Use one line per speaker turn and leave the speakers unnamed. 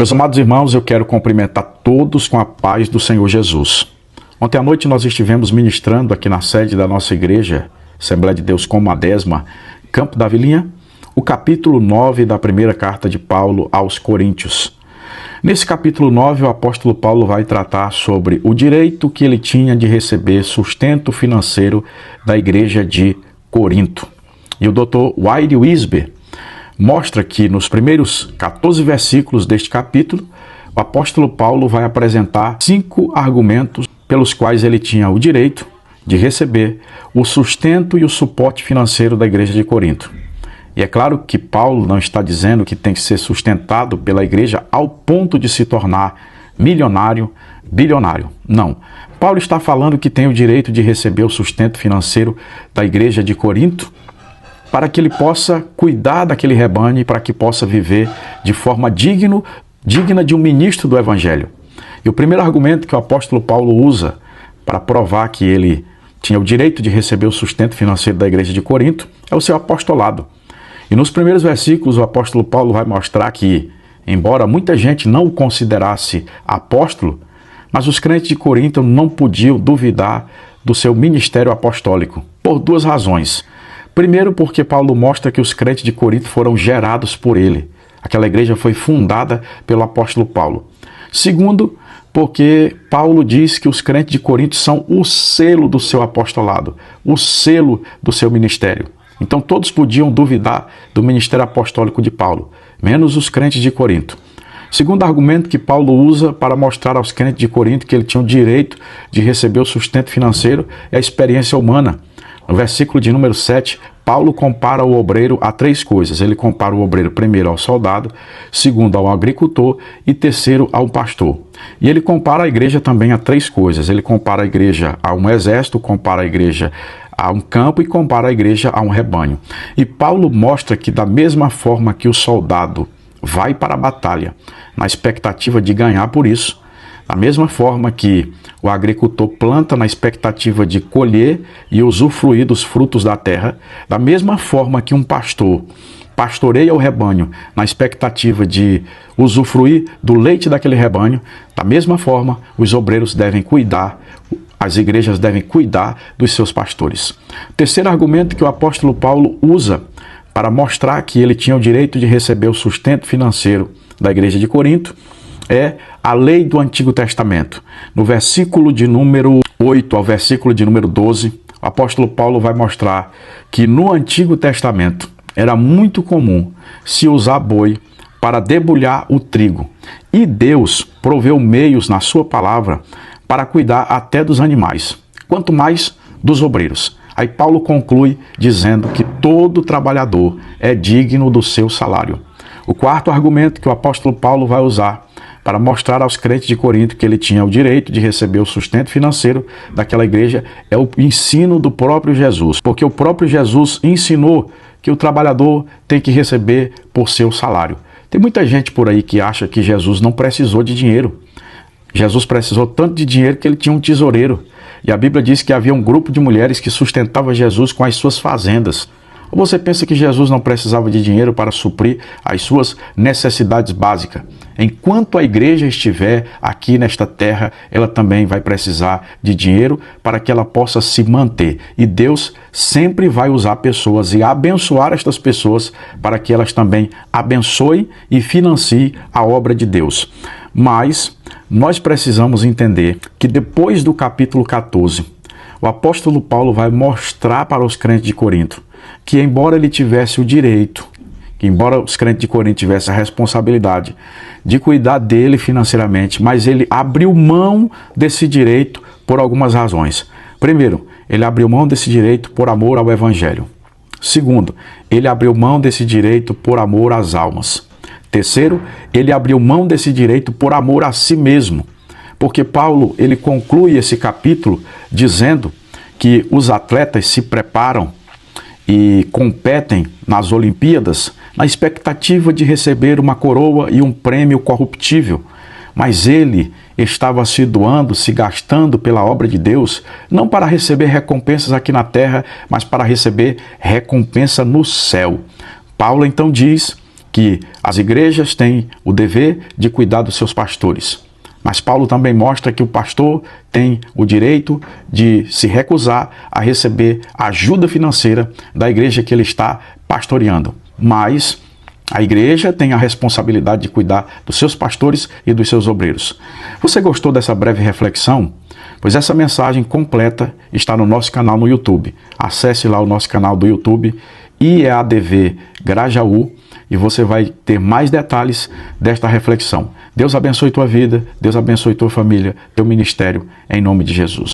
Meus amados irmãos, eu quero cumprimentar todos com a paz do Senhor Jesus. Ontem à noite nós estivemos ministrando aqui na sede da nossa igreja, Assembleia de Deus Comadésima, Campo da Vilinha, o capítulo 9 da primeira carta de Paulo aos Coríntios. Nesse capítulo 9, o apóstolo Paulo vai tratar sobre o direito que ele tinha de receber sustento financeiro da igreja de Corinto. E o Dr. Wide Wisber mostra que nos primeiros 14 versículos deste capítulo, o apóstolo Paulo vai apresentar 5 argumentos pelos quais ele tinha o direito de receber o sustento e o suporte financeiro da igreja de Corinto. E é claro que Paulo não está dizendo que tem que ser sustentado pela igreja ao ponto de se tornar milionário, bilionário. Não. Paulo está falando que tem o direito de receber o sustento financeiro da igreja de Corinto para que ele possa cuidar daquele rebanho e para que possa viver de forma digna de um ministro do Evangelho. E o primeiro argumento que o apóstolo Paulo usa para provar que ele tinha o direito de receber o sustento financeiro da igreja de Corinto é o seu apostolado. E nos primeiros versículos o apóstolo Paulo vai mostrar que, embora muita gente não o considerasse apóstolo, mas os crentes de Corinto não podiam duvidar do seu ministério apostólico, por 2 razões. Primeiro, porque Paulo mostra que os crentes de Corinto foram gerados por ele. Aquela igreja foi fundada pelo apóstolo Paulo. Segundo, porque Paulo diz que os crentes de Corinto são o selo do seu apostolado, o selo do seu ministério. Então todos podiam duvidar do ministério apostólico de Paulo, menos os crentes de Corinto. Segundo argumento que Paulo usa para mostrar aos crentes de Corinto que ele tinha o direito de receber o sustento financeiro é a experiência humana. No versículo de número 7, Paulo compara o obreiro a 3 coisas. Ele compara o obreiro primeiro ao soldado, segundo ao agricultor e terceiro ao pastor. E ele compara a igreja também a 3 coisas. Ele compara a igreja a um exército, compara a igreja a um campo e compara a igreja a um rebanho. E Paulo mostra que da mesma forma que o soldado vai para a batalha na expectativa de ganhar por isso, da mesma forma que o agricultor planta na expectativa de colher e usufruir dos frutos da terra, da mesma forma que um pastor pastoreia o rebanho na expectativa de usufruir do leite daquele rebanho, da mesma forma os obreiros devem cuidar, as igrejas devem cuidar dos seus pastores. Terceiro argumento que o apóstolo Paulo usa para mostrar que ele tinha o direito de receber o sustento financeiro da igreja de Corinto é a lei do Antigo Testamento. No versículo de número 8 ao versículo de número 12, o apóstolo Paulo vai mostrar que no Antigo Testamento era muito comum se usar boi para debulhar o trigo. E Deus proveu meios na sua palavra para cuidar até dos animais, quanto mais dos obreiros. Aí Paulo conclui dizendo que todo trabalhador é digno do seu salário. O quarto argumento que o apóstolo Paulo vai usar para mostrar aos crentes de Corinto que ele tinha o direito de receber o sustento financeiro daquela igreja é o ensino do próprio Jesus, porque o próprio Jesus ensinou que o trabalhador tem que receber por seu salário. Tem muita gente por aí que acha que Jesus não precisou de dinheiro. Jesus precisou tanto de dinheiro que ele tinha um tesoureiro. E a Bíblia diz que havia um grupo de mulheres que sustentava Jesus com as suas fazendas. Ou você pensa que Jesus não precisava de dinheiro para suprir as suas necessidades básicas? Enquanto a igreja estiver aqui nesta terra, ela também vai precisar de dinheiro para que ela possa se manter. E Deus sempre vai usar pessoas e abençoar estas pessoas para que elas também abençoem e financiem a obra de Deus. Mas nós precisamos entender que depois do capítulo 14, o apóstolo Paulo vai mostrar para os crentes de Corinto que embora ele tivesse o direito, que embora os crentes de Corinto tivessem a responsabilidade de cuidar dele financeiramente, mas ele abriu mão desse direito por algumas razões. Primeiro, ele abriu mão desse direito por amor ao Evangelho. Segundo, ele abriu mão desse direito por amor às almas. Terceiro, ele abriu mão desse direito por amor a si mesmo, porque Paulo ele conclui esse capítulo dizendo que os atletas se preparam e competem nas Olimpíadas na expectativa de receber uma coroa e um prêmio corruptível. Mas ele estava se doando, se gastando pela obra de Deus, não para receber recompensas aqui na terra, mas para receber recompensa no céu. Paulo então diz que as igrejas têm o dever de cuidar dos seus pastores. Mas Paulo também mostra que o pastor tem o direito de se recusar a receber ajuda financeira da igreja que ele está pastoreando. Mas a igreja tem a responsabilidade de cuidar dos seus pastores e dos seus obreiros. Você gostou dessa breve reflexão? Pois essa mensagem completa está no nosso canal no YouTube. Acesse lá o nosso canal do YouTube, IEADV Grajaú, e você vai ter mais detalhes desta reflexão. Deus abençoe tua vida, Deus abençoe tua família, teu ministério, em nome de Jesus.